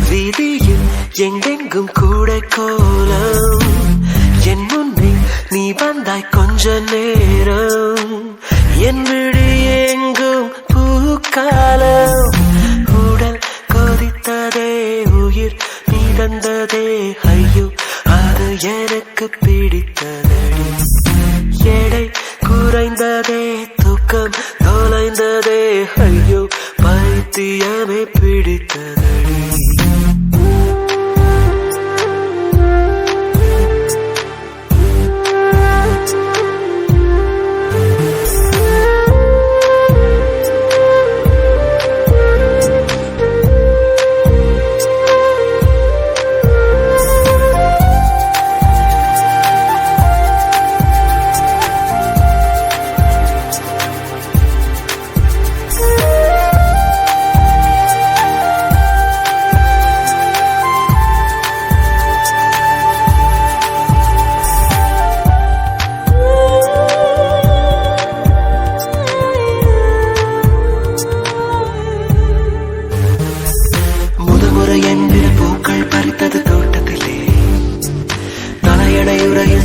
வீதியில் எங்கெங்கும் கூட கோலம் என் முன்னே நீ வந்தாய் கொஞ்ச நேரம் என் விழி எங்கும் பூக்காலம் உடல் கொதித்ததே உயிர் மிதந்ததே ஐயோ அது எனக்கு பிடித்ததடி எடை குறைந்ததே தூக்கம் தொலைந்ததே ஐயோ பைத்தியமே பிடித்ததடி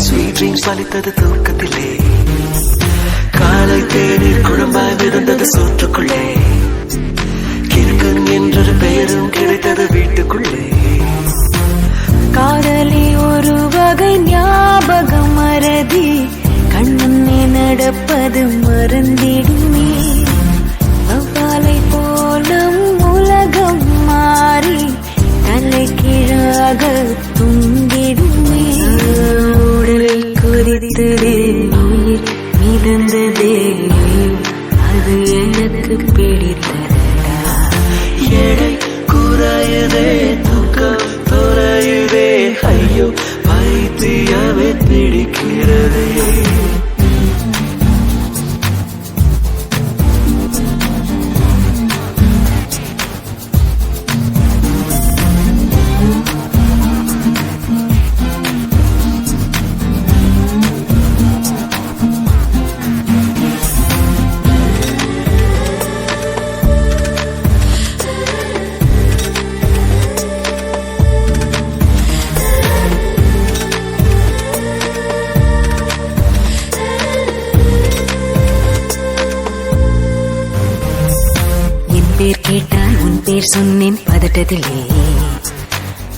ஸ்வீட் ட்ரீம்ஸ் வலித்தது தூக்கத்திலே காலை தேநீர் குழம்பாய் விருந்தது சோற்றுக்குள்ளே கிறுக்கன் என்றொரு பெயரும் கிடைத்தது வீட்டுக்குள்ளே காதலி ஒரு வகை ஞாபகம் மறதி கண்முன்னே நடப்பது மறந்திடுமே அவ்வாலை போலும் உலகம் மாறி தலை கீழாக துங்கிடுமே கொதித்ததே உயிர் மிதந்ததே அது எனக்கு பிடித்ததடா எடை குறையுதே தூக்கம் தொலையுதே ஐயோ பைத்தியமே பிடிக்கிறதே பேர் கேட்டால் உன் பேர் சொன்னேன் பதட்டத்திலே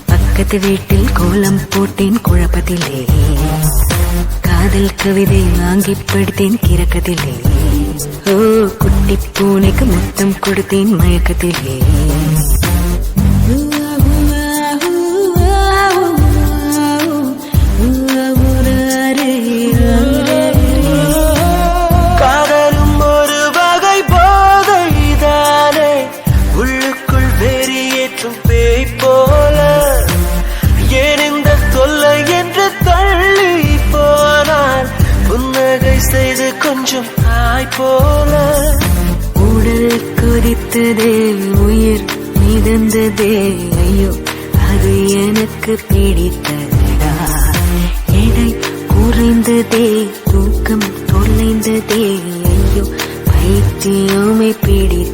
பக்கத்து வீட்டில் கோலம் போட்டேன் குழப்பத்திலே காதல் கவிதை வாங்கி படித்தேன் கிறக்கத்திலே ஓ குட்டி பூனைக்கு முத்தம் கொடுத்தேன் மயக்கத்திலே செய்து கொஞ்சம் தாய் போல உடல் கொதித்ததே உயிர் மிதந்ததே ஐயோ அது எனக்கு பிடித்ததடா எடை குறைந்ததே தூக்கம் தொலைந்ததே ஐயோ பைத்தியமே பிடித்ததடா